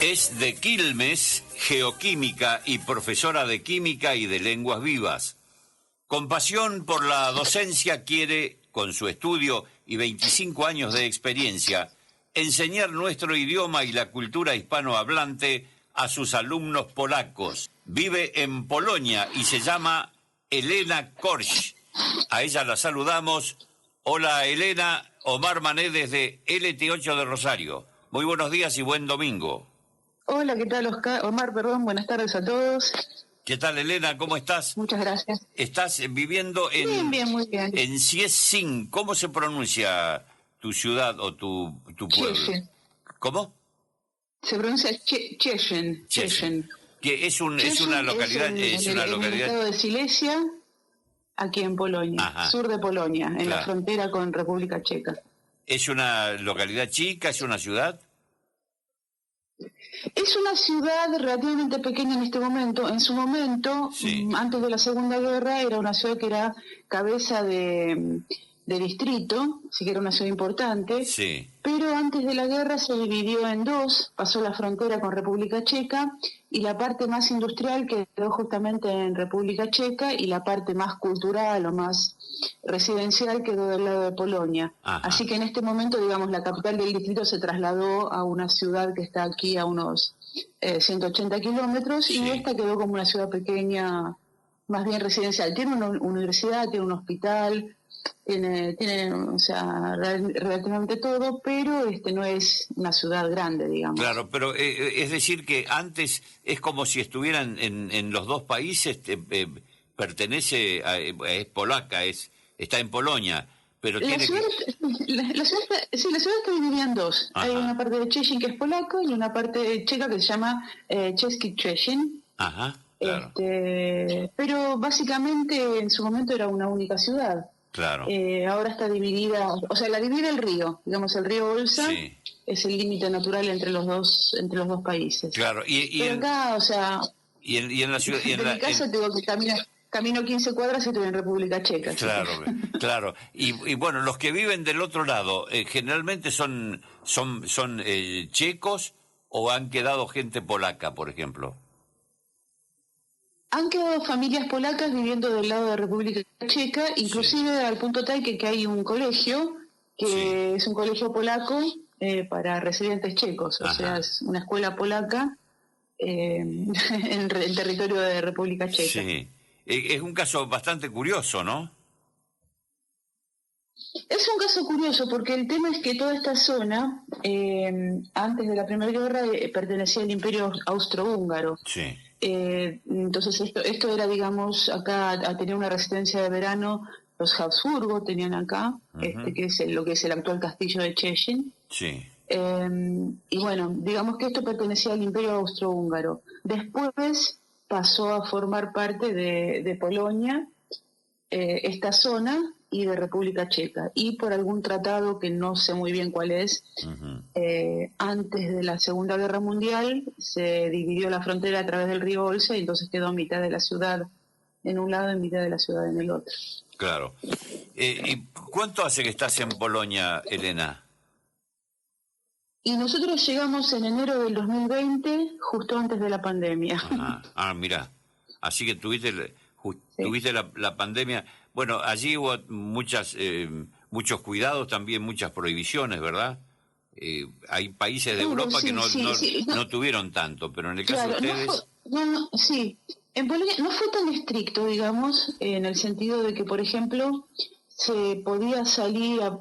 Es de Quilmes, geoquímica y profesora de química y de lenguas vivas. Con pasión por la docencia quiere, con su estudio y 25 años de experiencia, enseñar nuestro idioma y la cultura hispanohablante a sus alumnos polacos. Vive en Polonia y se llama Elena Korś. A ella la saludamos. Hola Elena, Omar Mané desde LT8 de Rosario. Muy buenos días y buen domingo. Hola, ¿qué tal, Omar? Perdón, buenas tardes a todos. ¿Qué tal, Elena? ¿Cómo estás? Muchas gracias. Estás viviendo en... Bien, muy bien. En Cieszyn. ¿Cómo se pronuncia tu ciudad o tu pueblo? Cieszyn. ¿Cómo? Se pronuncia Cieszyn. Que es una localidad... En el estado de Silesia, aquí en Polonia. Ajá. Sur de Polonia, en la frontera con República Checa. ¿Es una localidad chica? ¿Es una ciudad? Es una ciudad relativamente pequeña en este momento. En su momento, sí, antes de la Segunda Guerra, era una ciudad que era cabeza de distrito, sí que era una ciudad importante, sí, pero antes de la guerra se dividió en dos, pasó la frontera con República Checa, y la parte más industrial quedó justamente en República Checa, y la parte más cultural o más residencial quedó del lado de Polonia. Ajá. Así que en este momento, digamos, la capital del distrito se trasladó a una ciudad que está aquí a unos 180 kilómetros, sí, y esta quedó como una ciudad pequeña, más bien residencial. Tiene una universidad, tiene un hospital, tiene o sea, relativamente todo, pero no es una ciudad grande, digamos. Claro, pero es decir que antes es como si estuvieran en los dos países, pertenece a, es polaca, está en Polonia, pero la ciudad está dividida en dos. Ajá. Hay una parte de Cieszyn que es polaco y una parte checa que se llama Czeski Cieszyn. Ajá, claro. Pero básicamente en su momento era una única ciudad. Claro. Ahora está dividida, o sea, la divide el río, digamos, el río Olza, sí, es el límite natural entre los dos países. Claro, pero acá, o sea, y en la ciudad, de mi casa tengo que camino 15 cuadras y estoy en República Checa. Claro, claro. Y bueno, los que viven del otro lado, generalmente son checos o han quedado gente polaca, por ejemplo. Han quedado familias polacas viviendo del lado de República Checa, inclusive sí, al punto tal que hay un colegio, que sí, es un colegio polaco para residentes checos, Ajá, o sea, es una escuela polaca en el territorio de República Checa. Sí, es un caso bastante curioso, ¿no? Es un caso curioso porque el tema es que toda esta zona, antes de la Primera Guerra, pertenecía al Imperio Austrohúngaro. Sí. Entonces esto era, digamos, acá tenía una residencia de verano, los Habsburgo tenían acá, uh-huh, que es lo que es el actual castillo de Cieszyn. Sí. Y bueno, digamos que esto pertenecía al Imperio Austrohúngaro. Después pasó a formar parte de Polonia, esta zona, y de República Checa, y por algún tratado que no sé muy bien cuál es, uh-huh, antes de la Segunda Guerra Mundial se dividió la frontera a través del río Olza y entonces quedó mitad de la ciudad en un lado y mitad de la ciudad en el otro. Claro. ¿Y cuánto hace que estás en Polonia, Elena? Y nosotros llegamos en enero del 2020, justo antes de la pandemia. Ajá. Ah, mira, así que tuviste la pandemia. Bueno, allí hubo muchos cuidados, también muchas prohibiciones, ¿verdad? Hay países de Europa que no tuvieron tanto, pero en el caso de ustedes... Sí. En Polonia no fue tan estricto, digamos, en el sentido de que, por ejemplo, se podía salir a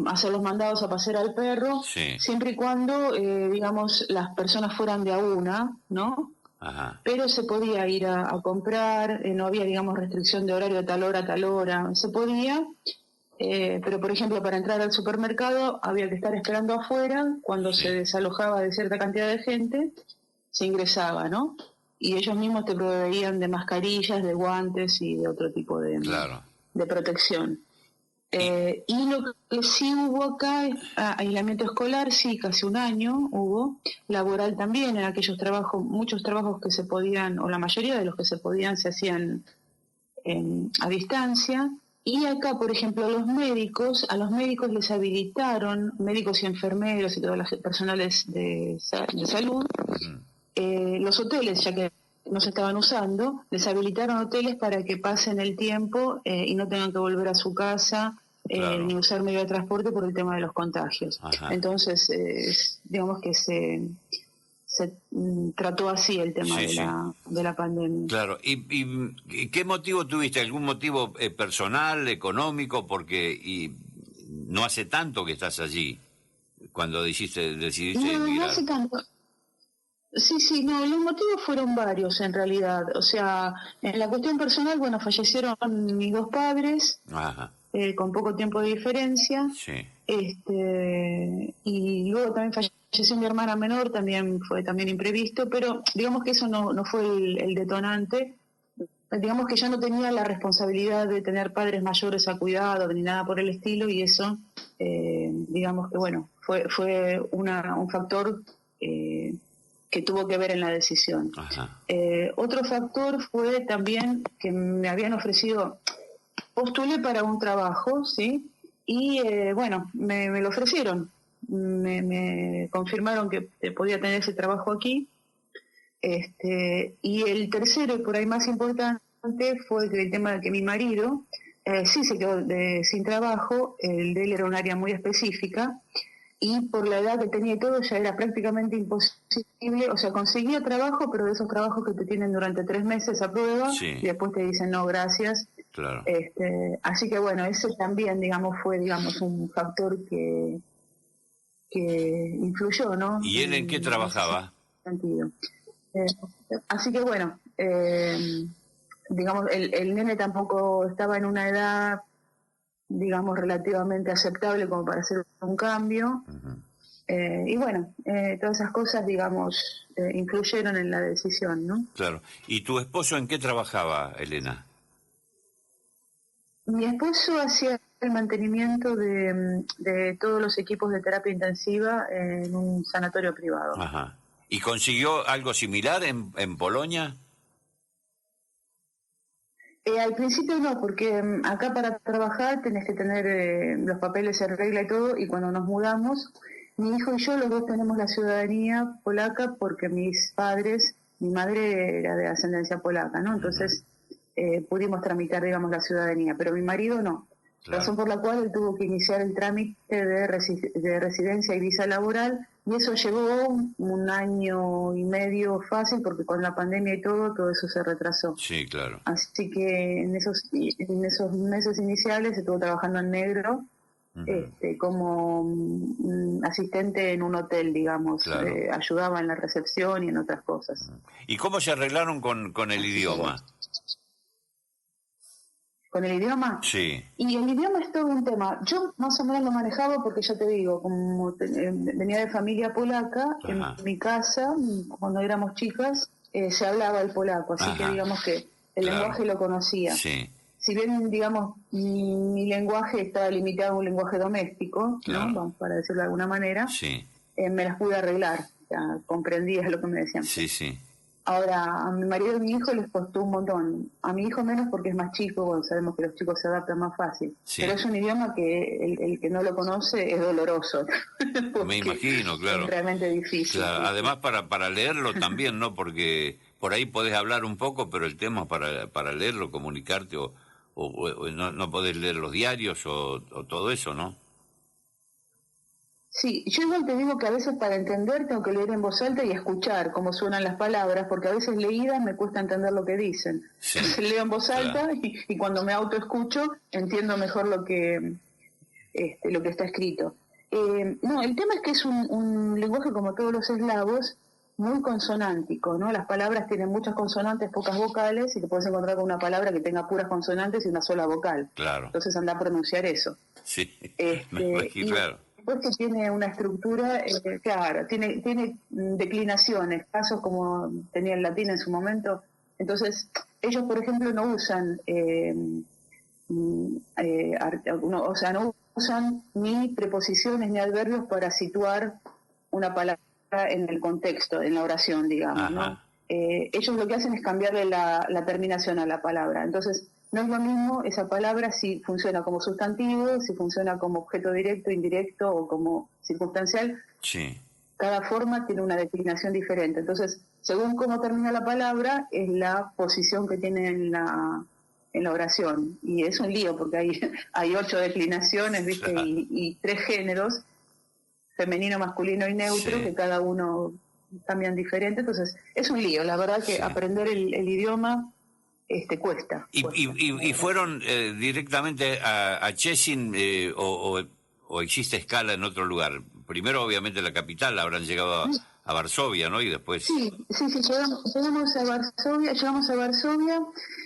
hacer los mandados a pasear al perro, sí, siempre y cuando, digamos, las personas fueran de a una, ¿no? Ajá. Pero se podía ir a comprar, no había, digamos, restricción de horario de tal hora a tal hora, se podía, pero por ejemplo para entrar al supermercado había que estar esperando afuera, cuando se desalojaba de cierta cantidad de gente, se ingresaba, ¿no? Y ellos mismos te proveían de mascarillas, de guantes y de otro tipo de protección. Y lo que sí hubo acá es aislamiento escolar, sí, casi un año hubo, laboral también, en aquellos trabajos, muchos trabajos que se podían, o la mayoría de los que se podían, se hacían a distancia, Y acá, por ejemplo, a los médicos les habilitaron, médicos y enfermeros y todas las personales de salud, los hoteles, ya que no se estaban usando, les habilitaron hoteles para que pasen el tiempo y no tengan que volver a su casa Claro. ni usar medio de transporte por el tema de los contagios. Ajá. Entonces, digamos que se trató así el tema de la pandemia. Claro. ¿Y qué motivo tuviste? ¿Algún motivo personal, económico? Porque no hace tanto que estás allí, cuando decidiste emigrar. No hace tanto. Sí, no, los motivos fueron varios en realidad. O sea, en la cuestión personal, bueno, fallecieron mis dos padres, Ajá. con poco tiempo de diferencia. Sí. Y luego también falleció mi hermana menor, fue también imprevisto, pero digamos que eso no fue el detonante. Digamos que ya no tenía la responsabilidad de tener padres mayores a cuidado ni nada por el estilo, y eso, digamos que bueno, fue un factor que tuvo que ver en la decisión. Otro factor fue también que me habían ofrecido, postulé para un trabajo, ¿sí? Y bueno, me lo ofrecieron, me confirmaron que podía tener ese trabajo aquí. Y el tercero, y por ahí más importante, fue el tema de que mi marido sí se quedó sin trabajo. El de él era un área muy específica, y por la edad que tenía y todo ya era prácticamente imposible. O sea, conseguía trabajo, pero de esos trabajos que te tienen durante 3 meses a prueba, Sí. y después te dicen no, gracias. Claro. Así que bueno, ese también, digamos, fue un factor que influyó, ¿no? ¿Y él en qué trabajaba? Sentido. Así que bueno, digamos, el nene tampoco estaba en una edad, digamos, relativamente aceptable como para hacer un cambio. Y bueno, todas esas cosas, digamos, influyeron en la decisión, ¿no? Claro. ¿Y tu esposo en qué trabajaba, Elena? Mi esposo hacía el mantenimiento de todos los equipos de terapia intensiva en un sanatorio privado. Ajá. ¿Y consiguió algo similar en Polonia? Al principio no, porque acá para trabajar tenés que tener los papeles en regla y todo, y cuando nos mudamos, mi hijo y yo los dos tenemos la ciudadanía polaca porque mis padres, mi madre era de ascendencia polaca, ¿no? Entonces pudimos tramitar, digamos, la ciudadanía, pero mi marido no. Claro. Razón por la cual él tuvo que iniciar el trámite de residencia y visa laboral, y eso llevó 1 año y medio fácil, porque con la pandemia y todo eso se retrasó. Sí, claro. Así que en esos meses iniciales estuvo trabajando en negro, como asistente en un hotel, digamos. Claro. Ayudaba en la recepción y en otras cosas. ¿Y cómo se arreglaron con el idioma? ¿Con el idioma? Sí. Y el idioma es todo un tema. Yo más o menos lo manejaba porque ya te digo, como venía de familia polaca, en mi casa, cuando éramos chicas, se hablaba el polaco, así que digamos que el lenguaje lo conocía. Sí. Si bien, digamos, mi lenguaje estaba limitado a un lenguaje doméstico, claro. ¿no? Vamos, para decirlo de alguna manera, sí. Me las pude arreglar, ya comprendía lo que me decían. Sí, sí. Ahora, a mi marido y a mi hijo les costó un montón. A mi hijo menos porque es más chico, bueno, sabemos que los chicos se adaptan más fácil. Sí. Pero es un idioma que el que no lo conoce es doloroso. Me imagino, claro. Es realmente difícil. Claro. Además, para leerlo también, ¿no? Porque por ahí podés hablar un poco, pero el tema para leerlo, comunicarte, o no podés leer los diarios o todo eso, ¿no? Sí, yo igual te digo que a veces para entender tengo que leer en voz alta y escuchar cómo suenan las palabras, porque a veces leídas me cuesta entender lo que dicen. Sí. Entonces leo en voz alta y cuando me autoescucho entiendo mejor lo que está escrito. No, el tema es que es un lenguaje, como todos los eslavos, muy consonántico, ¿no? Las palabras tienen muchas consonantes, pocas vocales, y te puedes encontrar con una palabra que tenga puras consonantes y una sola vocal. Claro. Entonces anda a pronunciar eso. Sí, claro. Después que tiene una estructura, claro, tiene declinaciones, casos como tenía el latín en su momento. Entonces, ellos, por ejemplo, no usan, no usan ni preposiciones ni adverbios para situar una palabra en el contexto, en la oración, digamos, ¿no? Ellos lo que hacen es cambiarle la terminación a la palabra. Entonces, no es lo mismo esa palabra si funciona como sustantivo, si funciona como objeto directo, indirecto o como circunstancial. Sí. Cada forma tiene una declinación diferente. Entonces, según cómo termina la palabra, es la posición que tiene en la oración. Y es un lío, porque hay 8 declinaciones, ¿viste? Claro. Y 3 géneros, femenino, masculino y neutro, Sí. que cada uno cambian diferente. Entonces, es un lío. La verdad que Sí. aprender el idioma cuesta. ¿Y fueron directamente a Szczecin o existe escala en otro lugar? Primero, obviamente, la capital, habrán llegado a Varsovia, ¿no? Y después... Sí, llegamos a Varsovia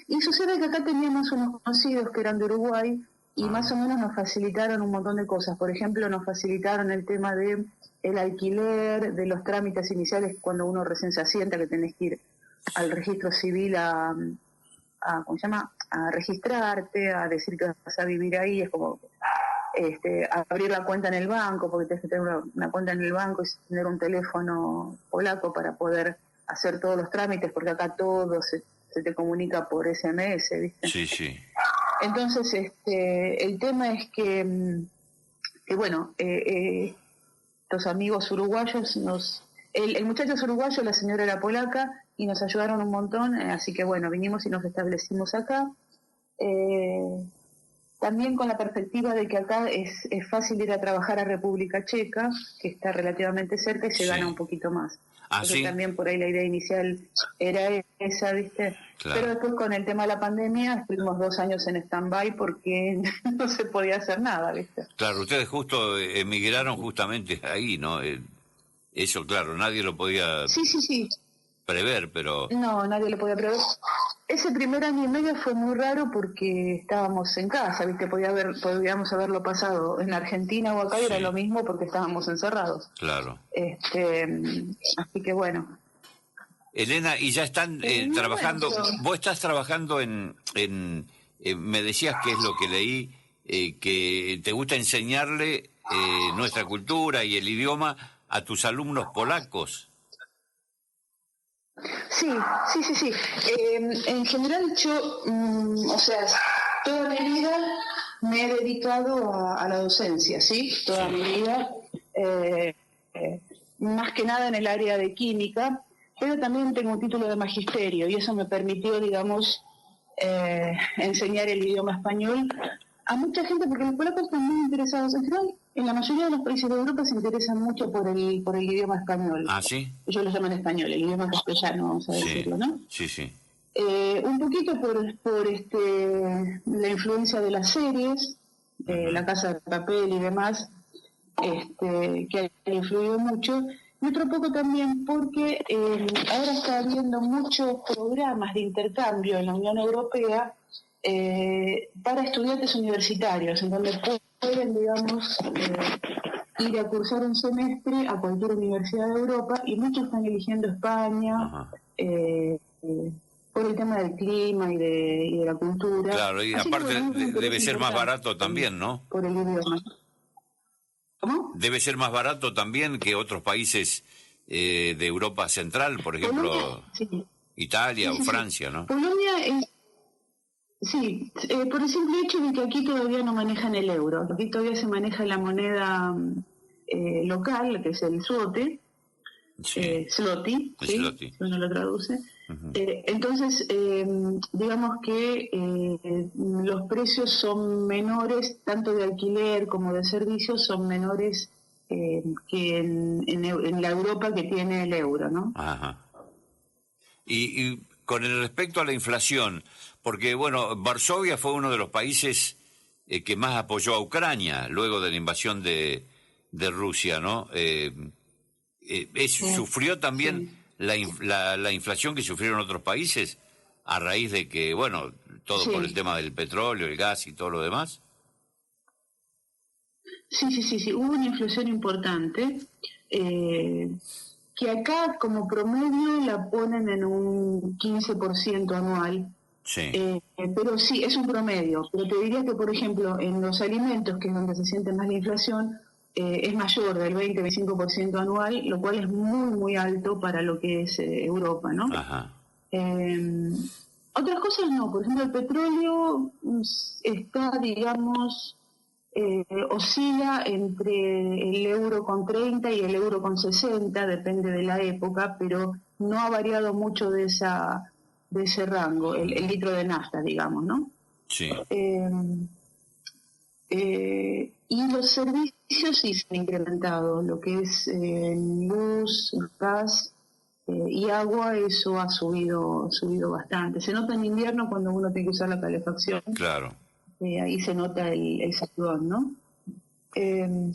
y sucede que acá teníamos unos conocidos que eran de Uruguay y más o menos nos facilitaron un montón de cosas. Por ejemplo, nos facilitaron el tema de el alquiler, de los trámites iniciales cuando uno recién se asienta, que tenés que ir al registro civil ¿cómo se llama? A registrarte, a decir que vas a vivir ahí, es como abrir la cuenta en el banco, porque tienes que tener una cuenta en el banco y tener un teléfono polaco para poder hacer todos los trámites, porque acá todo se te comunica por SMS, ¿viste? Sí, sí. Entonces, el tema es que bueno, los amigos uruguayos el muchacho es uruguayo, la señora era polaca, y nos ayudaron un montón, así que bueno, vinimos y nos establecimos acá. También con la perspectiva de que acá es fácil ir a trabajar a República Checa, que está relativamente cerca y se gana un poquito más. Ah, Entonces ¿sí? también por ahí la idea inicial era esa, ¿viste? Claro. Pero después con el tema de la pandemia estuvimos 2 años en stand-by porque no se podía hacer nada, ¿viste? Claro, ustedes justo emigraron justamente ahí, ¿no? Eso, claro, nadie lo podía Sí. prever, pero... No, nadie lo podía prever. Ese primer año y medio fue muy raro porque estábamos en casa, ¿viste? Podíamos haberlo pasado en Argentina o acá y era lo mismo porque estábamos encerrados. Claro. Así que bueno. Elena, ¿y ya están trabajando? Bueno, Vos estás trabajando me decías que es lo que leí, que te gusta enseñarle nuestra cultura y el idioma a tus alumnos polacos. Sí. En general yo, toda mi vida me he dedicado a la docencia, ¿sí? Toda mi vida, más que nada en el área de química, pero también tengo un título de magisterio y eso me permitió, digamos, enseñar el idioma español a mucha gente, porque los polacos están muy interesados. En general, en la mayoría de los países de Europa se interesan mucho por el idioma español. ¿Ah, sí? Ellos lo llaman español, el idioma castellano, vamos a decirlo, ¿no? Sí. Un poquito por la influencia de las series, La Casa de Papel y demás, que ha influido mucho. Y otro poco también porque ahora está habiendo muchos programas de intercambio en la Unión Europea para estudiantes universitarios, en donde pueden, digamos, ir a cursar un semestre a cualquier universidad de Europa, y muchos están eligiendo España por el tema del clima y de la cultura. Claro, y así aparte debe ser más barato por también, ¿no? Por el idioma. ¿Cómo? Debe ser más barato también que otros países de Europa Central, por ejemplo, Polonia, Italia o Francia, ¿no? Polonia es... Sí, por el simple hecho de que aquí todavía no manejan el euro. Aquí todavía se maneja la moneda local, que es el zloty, zloty, ¿sí? Zloty. Uno lo traduce. Entonces, digamos que los precios son menores, tanto de alquiler como de servicios, son menores que en la Europa que tiene el euro, ¿no? Ajá. Y con el respecto a la inflación, porque, bueno, Varsovia fue uno de los países que más apoyó a Ucrania luego de la invasión de Rusia, ¿no? ¿Sufrió también la inflación que sufrieron otros países a raíz de que, bueno, todo por el tema del petróleo, el gas y todo lo demás? Sí, hubo una inflación importante, que acá como promedio la ponen en un 15% anual. Sí. Pero sí, es un promedio. Pero te diría que, por ejemplo, en los alimentos, que es donde se siente más la inflación, es mayor, del 20-25% anual, lo cual es muy, muy alto para lo que es Europa, ¿no? Ajá. Otras cosas no, por ejemplo, el petróleo está, digamos, oscila entre el euro con 30 y el euro con 60, depende de la época, pero no ha variado mucho de ese rango, el litro de nafta, digamos, ¿no? Sí. Y los servicios sí se han incrementado, lo que es luz, gas y agua, eso ha subido bastante. Se nota en invierno cuando uno tiene que usar la calefacción. Claro. Ahí se nota el sacudón, ¿no? El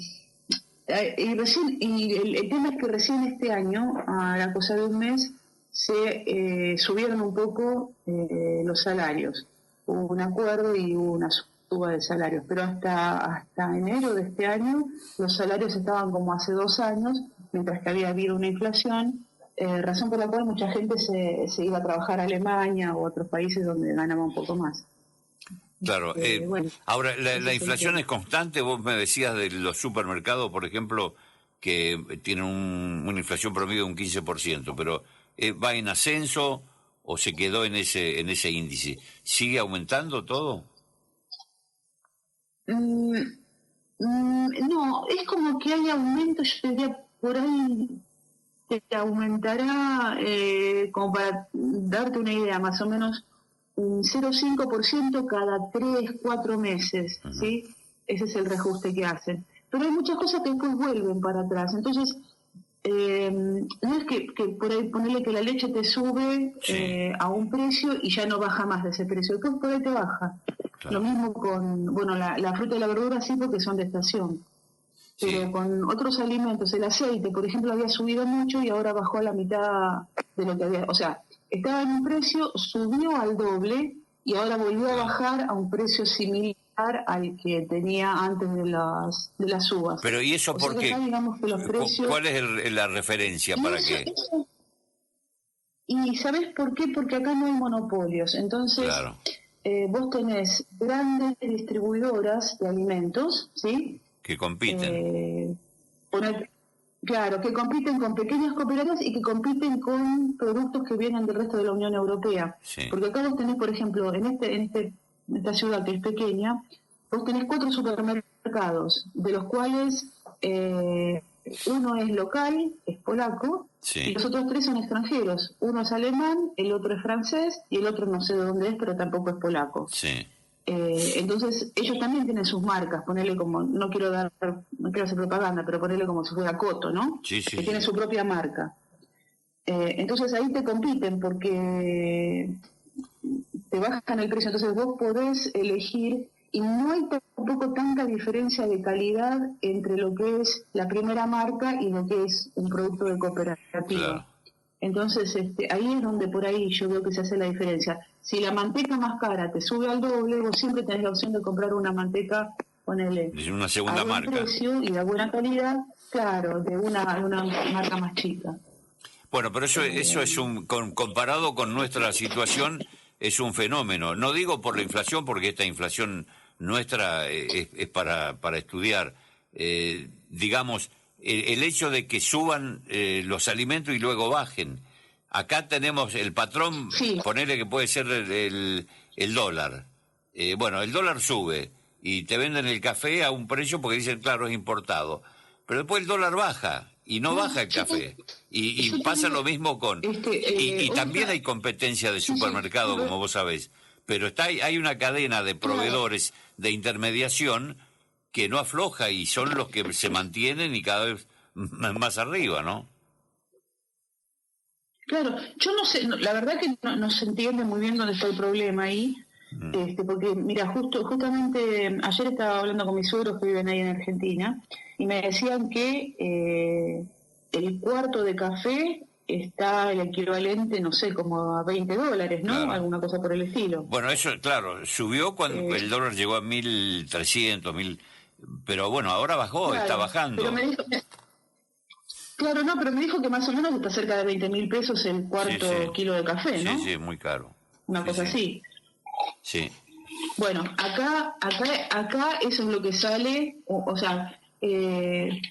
tema es que recién este año, a la cosa de un mes, se subieron un poco los salarios. Hubo un acuerdo y hubo una suba de salarios, pero hasta enero de este año los salarios estaban como hace 2 años, mientras que había habido una inflación, razón por la cual mucha gente se iba a trabajar a Alemania o a otros países donde ganaba un poco más. Claro. Bueno, ahora, la inflación es constante. Vos me decías de los supermercados, por ejemplo, que tienen una inflación promedio de un 15%, pero ¿va en ascenso o se quedó en ese índice? ¿Sigue aumentando todo? No, es como que hay aumento, yo diría, por ahí te aumentará, como para darte una idea, más o menos un 0,5% cada 3, 4 meses, ¿sí? Ese es el reajuste que hacen. Pero hay muchas cosas que después vuelven para atrás. Entonces, no es que por ahí ponerle que la leche te sube a un precio y ya no baja más de ese precio. Después por ahí te baja. Claro. Lo mismo con, bueno, la fruta y la verdura sí, porque son de estación. Pero con otros alimentos, el aceite, por ejemplo, había subido mucho y ahora bajó a la mitad de lo que había. O sea, estaba en un precio, subió al doble y ahora volvió a bajar a un precio similar al que tenía antes de las subas. Pero ¿y eso por qué? Digamos que los precios... ¿Cuál es la referencia para qué? ¿Y sabés por qué? Porque acá no hay monopolios. Entonces, claro. Vos tenés grandes distribuidoras de alimentos, ¿sí? Que compiten. Claro, que compiten con pequeñas cooperativas y que compiten con productos que vienen del resto de la Unión Europea. Sí. Porque acá vos tenés, por ejemplo, en esta ciudad que es pequeña, vos tenés 4 supermercados, de los cuales uno es local, es polaco, y los otros 3 son extranjeros. Uno es alemán, el otro es francés y el otro no sé de dónde es, pero tampoco es polaco. Sí. Entonces ellos también tienen sus marcas, ponerle como, no quiero hacer propaganda, pero ponerle como si fuera Coto, ¿no? Sí, que tiene su propia marca. Entonces ahí te compiten porque te bajan el precio, entonces vos podés elegir y no hay tampoco tanta diferencia de calidad entre lo que es la primera marca y lo que es un producto de cooperativa. Claro. Entonces, ahí es donde por ahí yo veo que se hace la diferencia. Si la manteca más cara te sube al doble, vos siempre tenés la opción de comprar una manteca, ponele, de una segunda marca, precio y de buena calidad, claro, de una marca más chica. Bueno, pero eso es comparado con nuestra situación, es un fenómeno. No digo por la inflación, porque esta inflación nuestra es para estudiar. Digamos, el hecho de que suban los alimentos y luego bajen. Acá tenemos el patrón, ponele que puede ser el dólar. Bueno, el dólar sube y te venden el café a un precio porque dicen, claro, es importado. Pero después el dólar baja y no baja el café. Y pasa lo mismo con... Y también hay competencia de supermercado, como vos sabés. Pero hay una cadena de proveedores de intermediación que no afloja y son los que se mantienen y cada vez más arriba, ¿no? Claro, yo no sé, la verdad que no se entiende muy bien dónde está el problema ahí, porque mira, justamente ayer estaba hablando con mis suegros que viven ahí en Argentina y me decían que el cuarto de café está el equivalente, no sé, como a $20, ¿no? Claro. Alguna cosa por el estilo. Bueno, eso, claro, subió cuando el dólar llegó a 1.300, pero bueno, ahora bajó, claro, está bajando. Pero me dijo, claro, no, pero me dijo que más o menos está cerca de 20.000 pesos el cuarto kilo de café, ¿no? Sí, muy caro. Una cosa así. Sí. Bueno, acá eso es lo que sale, o sea,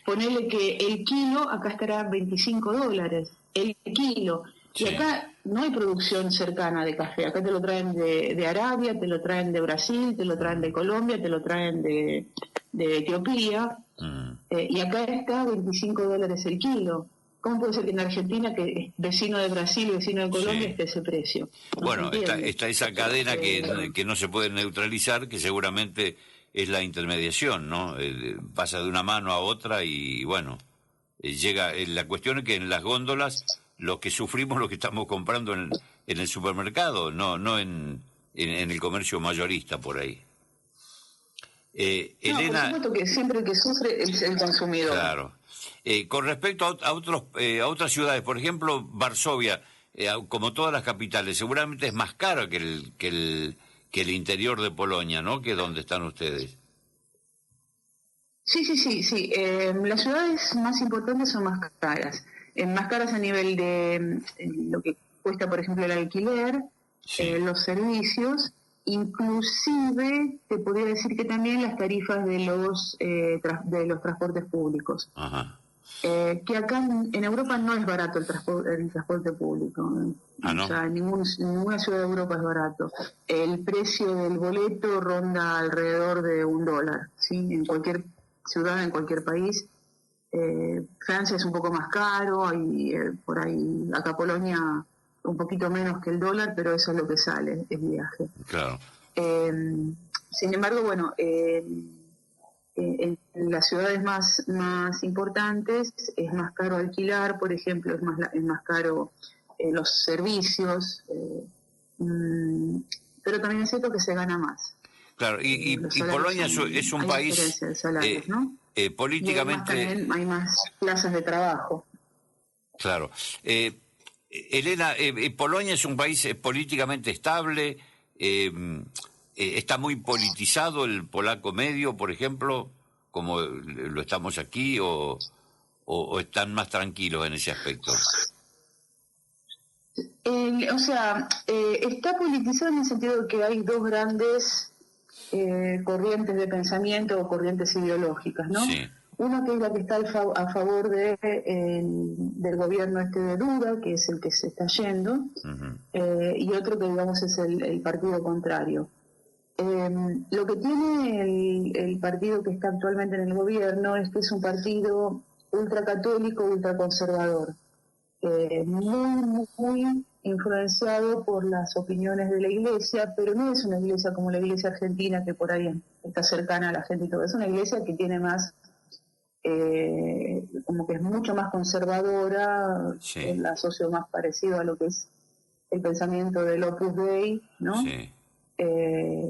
ponerle que el kilo acá estará $25, el kilo. Y acá no hay producción cercana de café. Acá te lo traen de Arabia, te lo traen de Brasil, te lo traen de Colombia, te lo traen de Etiopía. Y acá está $25 el kilo. ¿Cómo puede ser que en Argentina, que es vecino de Brasil y vecino de Colombia, esté ese precio? No bueno, está esa cadena que no se puede neutralizar, que seguramente es la intermediación, ¿no? Pasa de una mano a otra y bueno, llega. La cuestión es que en las góndolas los que sufrimos lo que estamos comprando en el supermercado, no en el comercio mayorista por ahí. No, por Elena, supuesto que siempre el que sufre es el consumidor. claro. Con respecto a otras ciudades, por ejemplo, Varsovia, como todas las capitales, seguramente es más caro que el interior de Polonia, ¿no? Que donde están ustedes. Sí. Las ciudades más importantes son más caras a nivel de lo que cuesta, por ejemplo, el alquiler, los servicios, inclusive te podría decir que también las tarifas de los transportes públicos. Ajá. Que acá en Europa no es barato el transporte público. ¿No? O sea, ninguna ciudad de Europa es barato. El precio del boleto ronda alrededor de $1, ¿sí? En cualquier ciudad, en cualquier país. Francia es un poco más caro, y por ahí, acá Polonia un poquito menos que el dólar, pero eso es lo que sale, el viaje. Claro. Sin embargo, bueno, en las ciudades más importantes es más caro alquilar, por ejemplo, es más caro los servicios, pero también es cierto que se gana más. Claro, y Polonia es un hay país diferencia de salarios, ¿no? políticamente... Y además también hay más plazas de trabajo. Claro. Elena, Polonia es un país políticamente estable, está muy politizado el polaco medio, por ejemplo, como lo estamos aquí, o están más tranquilos en ese aspecto. Está politizado en el sentido de que hay dos grandes corrientes de pensamiento o corrientes ideológicas, ¿no? Sí. Una que es la que está a favor del gobierno de Duda, que es el que se está yendo, y otro que, digamos, es el partido contrario. Lo que tiene el partido que está actualmente en el gobierno es que es un partido ultracatólico, ultraconservador, muy influenciado por las opiniones de la iglesia, pero no es una iglesia como la iglesia argentina, que por ahí está cercana a la gente y todo. Es una iglesia que tiene más, como que es mucho más conservadora, la asocio más parecido a lo que es el pensamiento del Opus Dei, ¿no? Sí.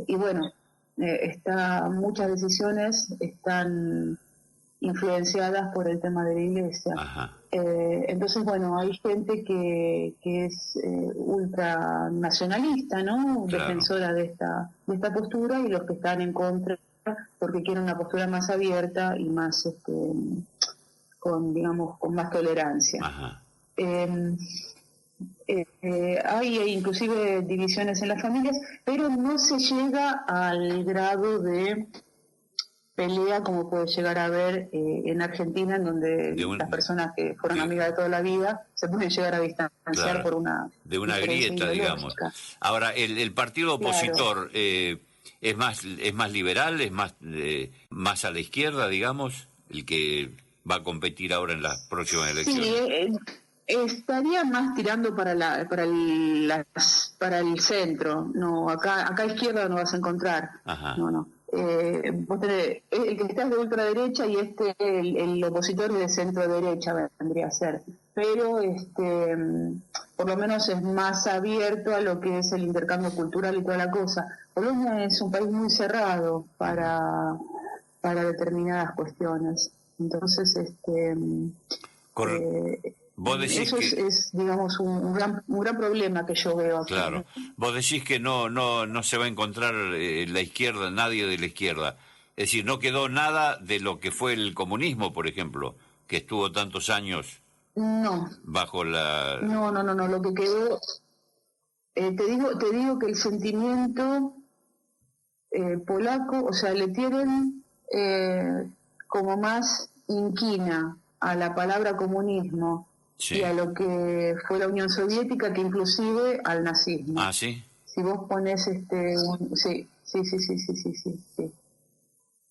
Y bueno, muchas decisiones están influenciadas por el tema de la iglesia. Ajá. Entonces, bueno, hay gente que es ultranacionalista, ¿no? Claro. Defensora de esta postura, y los que están en contra porque quieren una postura más abierta y más, con más tolerancia. Ajá. Hay inclusive divisiones en las familias, pero no se llega al grado de pelea como puede llegar a haber en Argentina, en donde las personas que fueron amigas de toda la vida se pueden llegar a distanciar por una grieta, digamos. Ahora, el partido opositor, es más liberal, es más a la izquierda, digamos, el que va a competir ahora en las próximas elecciones. Sí, estaría más tirando para el centro. No, acá izquierda no vas a encontrar. Ajá. No. Vos tenés el que está de ultraderecha, y el opositor de centro derecha vendría a ser, pero por lo menos es más abierto a lo que es el intercambio cultural y toda la cosa. Polonia es un país muy cerrado para determinadas cuestiones, entonces vos decís eso que es digamos un gran problema que yo veo aquí. Claro. Vos decís que no se va a encontrar la izquierda, nadie de la izquierda. Es decir, no quedó nada de lo que fue el comunismo, por ejemplo, que estuvo tantos años bajo la... No, lo que quedó... te digo que el sentimiento polaco, o sea, le tienen como más inquina a la palabra comunismo y a lo que fue la Unión Soviética, que inclusive al nazismo. Ah, ¿sí? Si vos pones sí.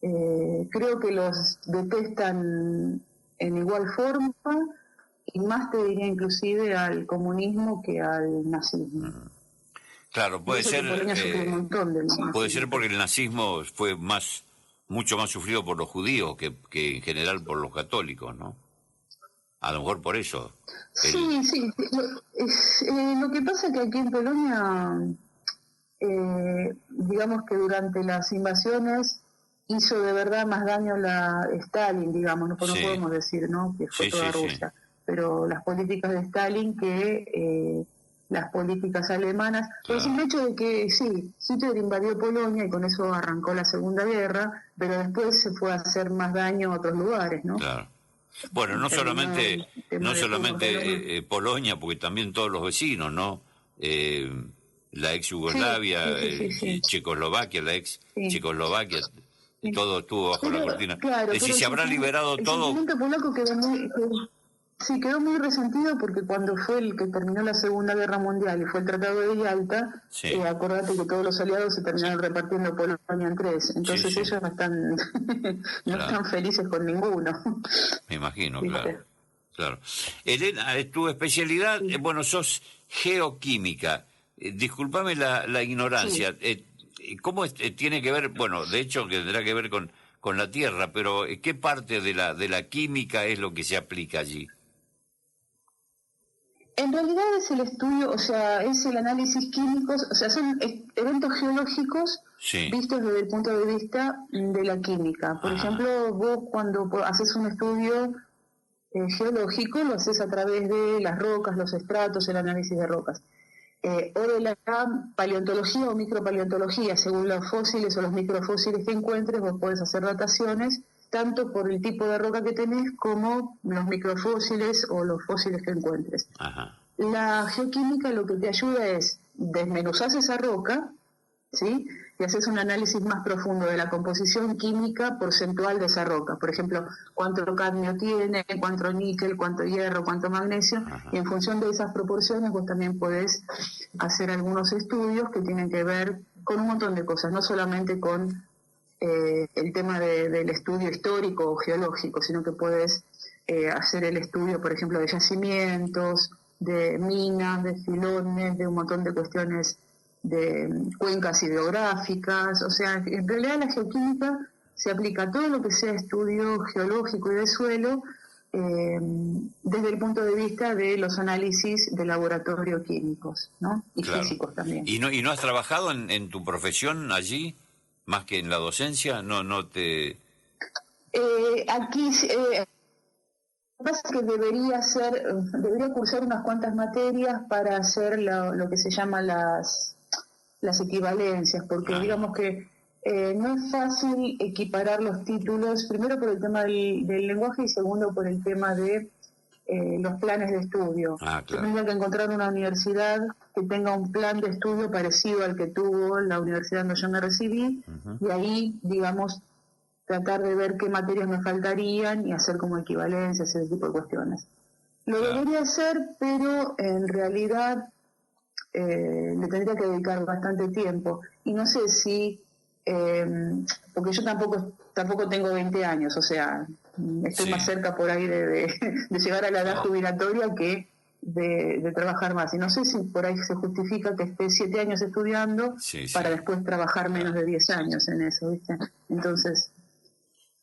Creo que los detestan en igual forma, y más te diría inclusive al comunismo que al nazismo. Claro, puede ser, puede ser nazismo. porque el nazismo fue mucho más sufrido por los judíos que en general por los católicos, ¿no? A lo mejor por eso. Sí. Lo que pasa es que aquí en Polonia, digamos que durante las invasiones hizo de verdad más daño Stalin, digamos, no podemos decir, ¿no?, que fue toda Rusia, pero las políticas de Stalin que las políticas alemanas, por el simple hecho de que Hitler invadió Polonia y con eso arrancó la Segunda Guerra, pero después se fue a hacer más daño a otros lugares, ¿no? Claro. Bueno, no solamente Polonia, porque también todos los vecinos, ¿no? La ex Yugoslavia, Checoslovaquia, la ex Checoslovaquia, todo estuvo bajo la cortina. Claro, si se habrá liberado todo. El sentimiento polaco quedó muy resentido, porque cuando fue el que terminó la Segunda Guerra Mundial y fue el Tratado de Yalta, acordate que todos los aliados se terminaron repartiendo Polonia en tres, entonces ellos no están están felices con ninguno. Me imagino, claro. Elena, tu especialidad, sos geoquímica. Discúlpame la ignorancia. ¿Cómo tiene que ver? Bueno, de hecho que tendrá que ver con la Tierra, pero ¿qué parte de la química es lo que se aplica allí? En realidad es el estudio, es el análisis químico, son eventos geológicos vistos desde el punto de vista de la química. Por ejemplo, vos cuando haces un estudio geológico, lo haces a través de las rocas, los estratos, el análisis de rocas. O de la paleontología o micropaleontología, según los fósiles o los microfósiles que encuentres, vos podés hacer dataciones, tanto por el tipo de roca que tenés como los microfósiles o los fósiles que encuentres. La geoquímica lo que te ayuda es desmenuzar esa roca, ¿sí?, y haces un análisis más profundo de la composición química porcentual de esa roca. Por ejemplo, cuánto cadmio tiene, cuánto níquel, cuánto hierro, cuánto magnesio, y en función de esas proporciones vos también podés hacer algunos estudios que tienen que ver con un montón de cosas, no solamente con el tema del estudio histórico o geológico, sino que podés hacer el estudio, por ejemplo, de yacimientos, de minas, de filones, de un montón de cuestiones de cuencas hidrográficas. En realidad la geoquímica se aplica a todo lo que sea estudio geológico y de suelo, desde el punto de vista de los análisis de laboratorio químicos, ¿no?, y físicos también. ¿Y no has trabajado en tu profesión allí, más que en la docencia? No te... Aquí... Lo que pasa es que debería cursar unas cuantas materias para hacer lo que se llama las equivalencias, porque digamos que no es fácil equiparar los títulos, primero por el tema del lenguaje y segundo por el tema de los planes de estudio. Tendría que encontrar una universidad que tenga un plan de estudio parecido al que tuvo la universidad donde yo me recibí, y ahí, digamos, tratar de ver qué materias me faltarían y hacer como equivalencias, ese tipo de cuestiones. Lo debería hacer, pero en realidad le tendría que dedicar bastante tiempo. Y no sé si, porque yo tampoco tengo 20 años, estoy más cerca por ahí de llegar a la edad jubilatoria que de trabajar más. Y no sé si por ahí se justifica que esté 7 años estudiando para después trabajar menos de 10 años en eso, ¿viste? Entonces...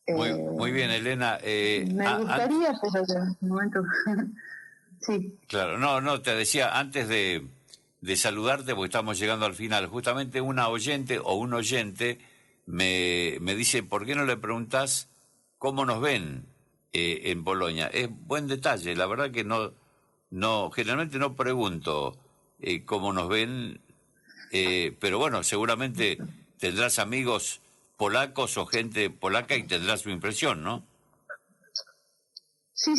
Muy bien, Elena. Me gustaría, pero en el momento... sí. Claro, no, te decía, antes de saludarte, porque estamos llegando al final, justamente una oyente o un oyente me dice, ¿por qué no le preguntás cómo nos ven en Polonia? Es buen detalle, la verdad que no generalmente no pregunto cómo nos ven, pero bueno, seguramente tendrás amigos polacos o gente polaca y tendrás su impresión, ¿no? Sí.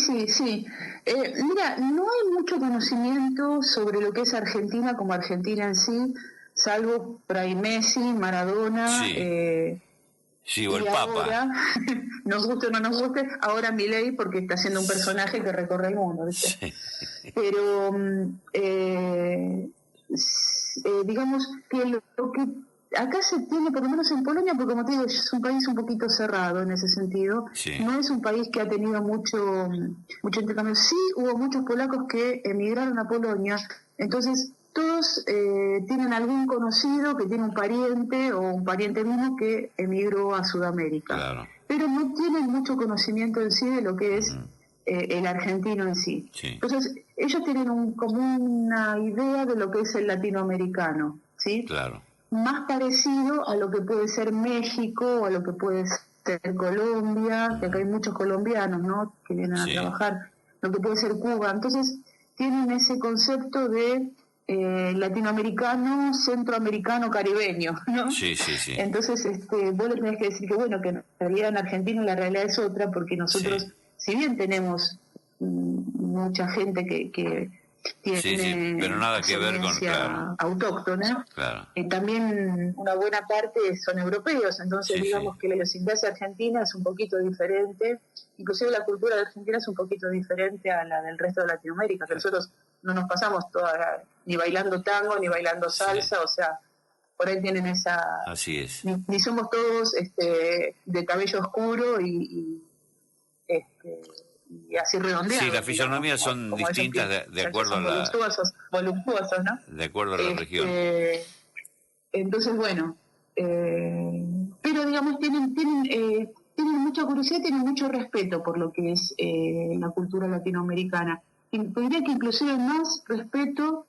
Mira, no hay mucho conocimiento sobre lo que es Argentina como Argentina en sí, salvo por ahí Messi, Maradona, Sí, o el y Papa. ahora, nos guste o no nos guste, ahora Milei porque está haciendo un personaje que recorre el mundo, ¿viste? Sí. Pero digamos que lo que acá se tiene, por lo menos en Polonia, porque como te digo, es un país un poquito cerrado en ese sentido, Sí. no es un país que ha tenido mucho intercambio. Sí hubo muchos polacos que emigraron a Polonia, entonces todos tienen algún conocido que tiene un pariente o un pariente mismo que emigró a Sudamérica. Claro. Pero no tienen mucho conocimiento en sí de lo que es el argentino en sí. Sí. Entonces, ellos tienen como una idea de lo que es el latinoamericano, ¿sí? Claro. Más parecido a lo que puede ser México o a lo que puede ser Colombia, que acá hay muchos colombianos, ¿no?, que vienen Sí. a trabajar, lo que puede ser Cuba. Entonces, tienen ese concepto de latinoamericano, centroamericano, caribeño, ¿no? Sí, sí, sí. Entonces, vos le tenés que decir que, bueno, que en realidad en Argentina la realidad es otra, porque nosotros, Sí. si bien tenemos mucha gente que tiene Sí, pero nada que ver con, ascendencia claro. autóctona, Claro. también una buena parte son europeos, entonces Sí, digamos sí. que la idiosincrasia argentina es un poquito diferente, inclusive la cultura de Argentina es un poquito diferente a la del resto de Latinoamérica, que nosotros no nos pasamos ni bailando tango, ni bailando salsa, Sí. o sea, por ahí tienen esa... Así es. Ni somos todos de cabello oscuro y así redondeados. Sí, las fisonomías digamos, son como distintas ellos de acuerdo a son la voluptuosos, ¿no? de acuerdo a la región. Entonces, bueno, pero digamos, tienen mucha curiosidad, tienen mucho respeto por lo que es la cultura latinoamericana. Y diría que inclusive más respeto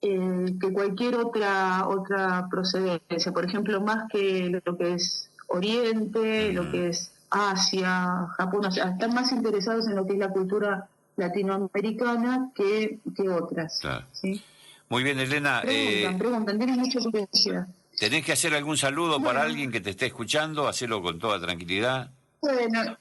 que cualquier otra procedencia. Por ejemplo, más que lo que es Oriente, lo que es Asia, Japón, o sea, están más interesados en lo que es la cultura latinoamericana que otras. Claro. ¿Sí? Muy bien, Elena. Preguntan, tienen mucha curiosidad. ¿Tenés que hacer algún saludo para alguien que te esté escuchando? Hacelo con toda tranquilidad. Bueno,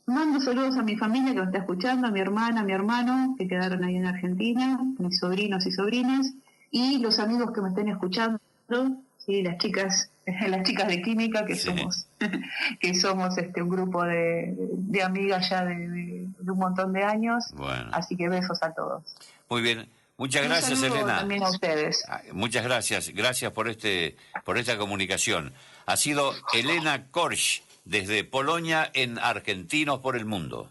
mando saludos a mi familia que me está escuchando, a mi hermana, a mi hermano, que quedaron ahí en Argentina, mis sobrinos y sobrinas, y los amigos que me estén escuchando, sí, las chicas de química, que Sí. somos un grupo de amigas ya de un montón de años. Bueno. Así que besos a todos. Muy bien. Muchas Un gracias, saludo Elena. también a ustedes. Muchas gracias. Gracias por esta comunicación. Ha sido Elena Korsch, desde Polonia en Argentinos por el Mundo.